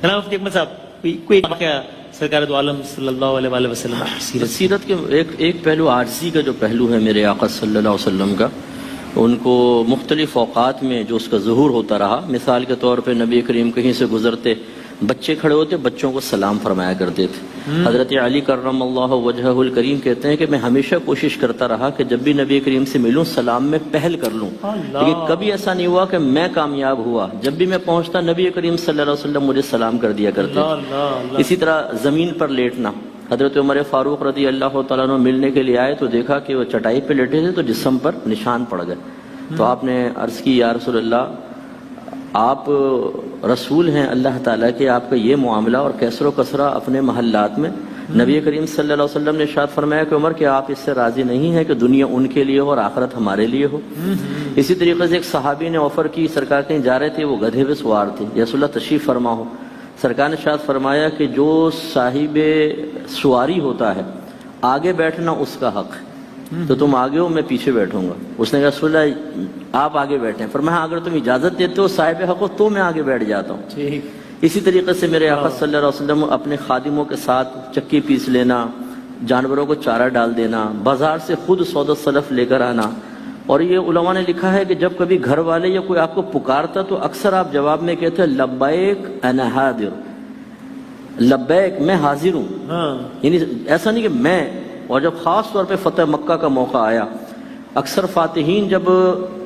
جناب مفتی احمد صاحب کوئی واقعہ سرکار دو عالم صلی اللہ علیہ وسلم سیرت کے ایک پہلو عاجزی کا جو پہلو ہے میرے آقا صلی اللہ علیہ وسلم کا، ان کو مختلف اوقات میں جو اس کا ظہور ہوتا رہا. مثال کے طور پہ نبی کریم کہیں سے گزرتے، بچے کھڑے ہوتے، بچوں کو سلام فرمایا کرتے تھے. حضرت علی کرم اللہ وجہہ الکریم کہتے ہیں کہ میں ہمیشہ کوشش کرتا رہا کہ جب بھی نبی کریم سے ملوں سلام میں پہل کر لوں، لیکن کبھی ایسا نہیں ہوا کہ میں کامیاب ہوا. جب بھی میں پہنچتا نبی کریم صلی اللہ علیہ وسلم مجھے سلام کر دیا کرتے تھے. اسی طرح زمین پر لیٹنا، حضرت عمر فاروق رضی اللہ تعالیٰ عنہ ملنے کے لیے آئے تو دیکھا کہ وہ چٹائی پہ لیٹے تھے تو جسم پر نشان پڑ گئے. تو آپ نے عرض کی یا رسول اللہ، آپ رسول ہیں اللہ تعالیٰ کے، آپ کا یہ معاملہ اور کیسر و کسرہ اپنے محلات میں. نبی کریم صلی اللہ علیہ وسلم نے ارشاد فرمایا کہ عمر کہ آپ اس سے راضی نہیں ہیں کہ دنیا ان کے لیے ہو اور آخرت ہمارے لیے ہو. اسی طریقے سے ایک صحابی نے آفر کی، سرکار کہیں جا رہے تھے، وہ گدھے پہ سوار تھے، یا رسول اللہ تشریف فرما ہو. سرکار نے ارشاد فرمایا کہ جو صاحب سواری ہوتا ہے آگے بیٹھنا اس کا حق ہے، تو تم آگے ہو میں پیچھے بیٹھوں گا. اس نے کہا رسول اللہ آپ آگے بیٹھیں. فرمایا اگر تم اجازت دیتے ہو صاحب حق ہو تو میں آگے بیٹھ جاتا ہوں. اسی طریقے سے میرے آقا صلی اللہ علیہ وسلم اپنے خادموں کے ساتھ چکی پیس لینا، جانوروں کو چارہ ڈال دینا، بازار سے خود سودا سلف لے کر آنا. اور یہ علماء نے لکھا ہے کہ جب کبھی گھر والے یا کوئی آپ کو پکارتا تو اکثر آپ جواب میں کہتے ہیں لبیک انا حاضر، لبیک میں حاضر ہوں. یعنی ایسا نہیں کہ میں. اور جب خاص طور پہ فتح مکہ کا موقع آیا، اکثر فاتحین جب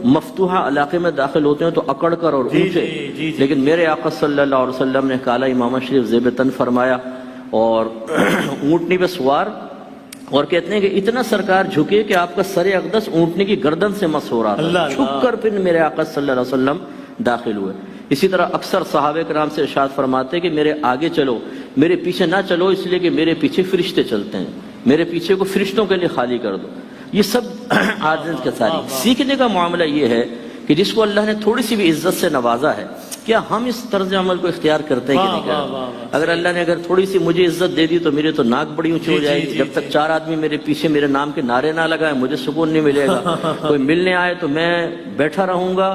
مفتوحہ علاقے میں داخل ہوتے ہیں تو اکڑ کر اور اونچے، لیکن میرے آقا صلی اللہ علیہ وسلم نے کالا امامہ شریف زیب تن فرمایا اور اونٹنی پہ سوار، اور کہتے ہیں کہ اتنا سرکار جھکے کہ آپ کا سر اقدس اونٹنی کی گردن سے مس ہو رہا تھا. جھک کر پھر میرے آقا صلی اللہ علیہ وسلم داخل ہوئے. اسی طرح اکثر صحابہ کرام سے ارشاد فرماتے کہ میرے آگے چلو، میرے پیچھے نہ چلو، اس لیے کہ میرے پیچھے فرشتے چلتے ہیں، میرے پیچھے کو فرشتوں کے لیے خالی کر دو. یہ سب عادت کے ساری سیکھنے کا معاملہ یہ ہے کہ جس کو اللہ نے تھوڑی سی بھی عزت سے نوازا ہے، کیا ہم اس طرز عمل کو اختیار کرتے ہیں کہ نہیں کرتے؟ اگر اللہ نے تھوڑی سی مجھے عزت دے دی تو میرے تو ناک بڑی اونچی ہو جائے گی. جب تک 4 آدمی میرے پیچھے میرے نام کے نعرے نہ لگائے مجھے سکون نہیں ملے گا. کوئی ملنے آئے تو میں بیٹھا رہوں گا،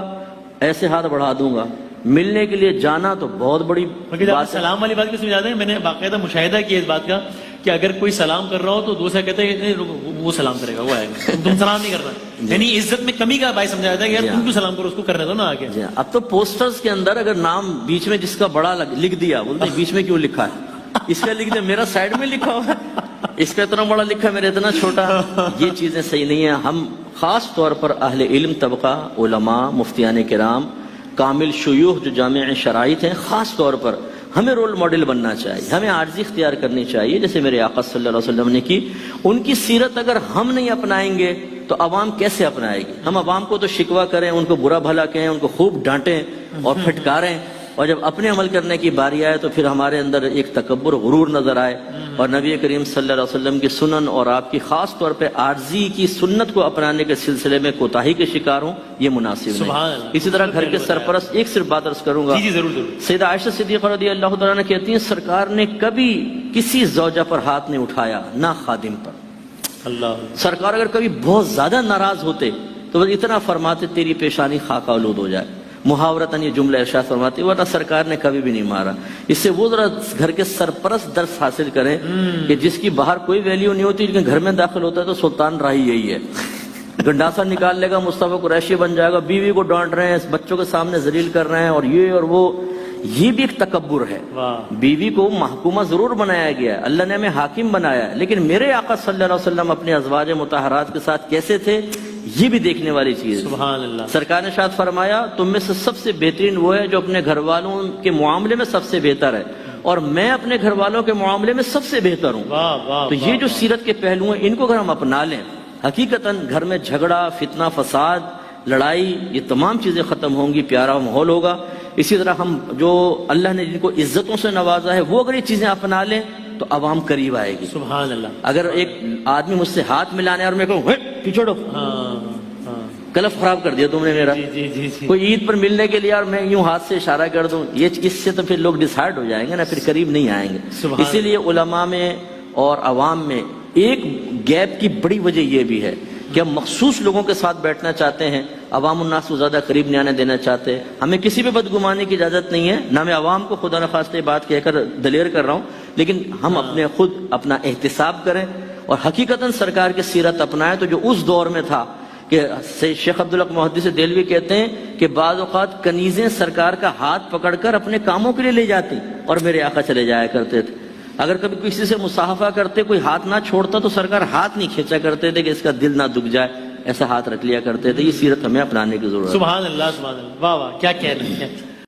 ایسے ہاتھ بڑھا دوں گا. ملنے کے لیے جانا تو بہت بڑی بات. سلام والی بات بھی سمجھا دیں، میں نے باقاعدہ مشاہدہ کیا اس بات کا کہ اگر کوئی سلام کر رہا ہو تو دوسرا کہتا ہے وہ سلام کرے گا، وہ آئے گا، تم سلام نہیں کرنا. یعنی عزت میں کمی کا باعث سمجھا جاتا ہے کہ یار تم کیوں سلام کرو، اس کو کرنے دو نا آگے. اب تو پوسٹرز کے اندر اگر نام بیچ میں جس کا بڑا لکھ دیا، بولتے بیچ میں کیوں لکھا ہے، اس کا لکھ دیا، میرا سائڈ میں لکھا ہوا ہے، اس کا اتنا بڑا لکھا ہے میرا اتنا چھوٹا. یہ چیزیں صحیح نہیں ہیں. ہم خاص طور پر اہل علم طبقہ، علماء، مفتیان کرام، کامل شیوخ جو جامع شرائط ہیں، خاص طور پر ہمیں رول ماڈل بننا چاہیے، ہمیں عاجزی اختیار کرنی چاہیے جیسے میرے آقا صلی اللہ علیہ وسلم نے کی. ان کی سیرت اگر ہم نہیں اپنائیں گے تو عوام کیسے اپنائے گی؟ ہم عوام کو تو شکوہ کریں، ان کو برا بھلا کہیں، ان کو خوب ڈانٹیں اور پھٹکاریں، اور جب اپنے عمل کرنے کی باری آئے تو پھر ہمارے اندر ایک تکبر، غرور نظر آئے. اور نبی کریم صلی اللہ علیہ وسلم کی سنن اور آپ کی خاص طور پہ عاجزی کی سنت کو اپنانے کے سلسلے میں کوتاہی کے شکار ہوں، یہ مناسب نہیں. اسی طرح گھر کے سرپرست، ایک صرف بات عرض کروں گا، سیدہ عائشہ صدیقہ رضی اللہ تعالیٰ نے کہتی ہیں سرکار نے کبھی کسی زوجہ پر ہاتھ نہیں اٹھایا، نہ خادم پر. سرکار اگر کبھی بہت زیادہ ناراض ہوتے تو بس اتنا فرماتے تیری پیشانی خاک آلود ہو جائے، محاورتاً یہ جملہ ارشاد فرماتے، ورنہ سرکار نے کبھی بھی نہیں مارا. اس سے وہ ذرا گھر کے سرپرست درس حاصل کریں کہ جس کی باہر کوئی ویلیو نہیں ہوتی لیکن گھر میں داخل ہوتا ہے تو سلطان راہی یہی ہے. گنڈاسا نکال لے گا، مصطفیٰ قریشی بن جائے گا، بیوی کو ڈانٹ رہے ہیں، بچوں کے سامنے ذلیل کر رہے ہیں، اور یہ اور وہ. یہ بھی ایک تکبر ہے. بیوی کو محکومہ ضرور بنایا گیا، اللہ نے ہمیں حاکم بنایا، لیکن میرے آقا صلی اللہ علیہ وسلم اپنے ازواج مطہرات کے ساتھ کیسے تھے، یہ بھی دیکھنے والی چیز. سبحان اللہ. سرکار نے ارشاد فرمایا تم میں سے سب سے بہترین وہ ہے جو اپنے گھر والوں کے معاملے میں سب سے بہتر ہے، اور میں اپنے گھر والوں کے معاملے میں سب سے بہتر ہوں. تو یہ جو سیرت کے پہلو ہیں ان کو اگر ہم اپنا لیں، حقیقتاً گھر میں جھگڑا، فتنہ، فساد، لڑائی، یہ تمام چیزیں ختم ہوں گی، پیارا ماحول ہوگا. اسی طرح ہم جو اللہ نے جن کو عزتوں سے نوازا ہے وہ اگر یہ چیزیں اپنا لیں تو عوام قریب آئے گی. سبحان اللہ. اگر ایک آدمی مجھ سے ہاتھ ملانے اور میں کہوں پیچھوڑو، کلف خراب کر دیا تم نے میرا. کوئی عید پر ملنے کے لیے اور میں یوں ہاتھ سے اشارہ کر دوں، یہ اس سے تو پھر لوگ ڈسہارٹ ہو جائیں گے نا، پھر قریب نہیں آئیں گے. اسی لیے علماء میں اور عوام میں ایک گیپ کی بڑی وجہ یہ بھی ہے کہ ہم مخصوص لوگوں کے ساتھ بیٹھنا چاہتے ہیں، عوام الناس کو زیادہ قریب نہیں آنے دینا چاہتے. ہمیں کسی پہ بدگمانی کی اجازت نہیں ہے, نہ میں عوام کو خدا نخواستہ بات کہہ کر دلیر کر رہا ہوں, لیکن ہم اپنے خود اپنا احتساب کریں اور حقیقتاً سرکار کی سیرت اپنائیں. تو جو اس دور میں تھا کہ شیخ عبدالحق محدث دہلوی کہتے ہیں کہ بعض اوقات کنیزیں سرکار کا ہاتھ پکڑ کر اپنے کاموں کے لیے لے جاتی اور میرے آقا چلے جایا کرتے تھے. اگر کبھی کسی سے مصافحہ کرتے کوئی ہاتھ نہ چھوڑتا تو سرکار ہاتھ نہیں کھینچا کرتے تھے کہ اس کا دل نہ دکھ جائے, ایسا ہاتھ رکھ لیا کرتے تھے. یہ سیرت ہمیں اپنانے کی ضرورت ہے. سبحان اللہ, سبحان اللہ, واہ واہ, کیا کہہ رہے ہیں.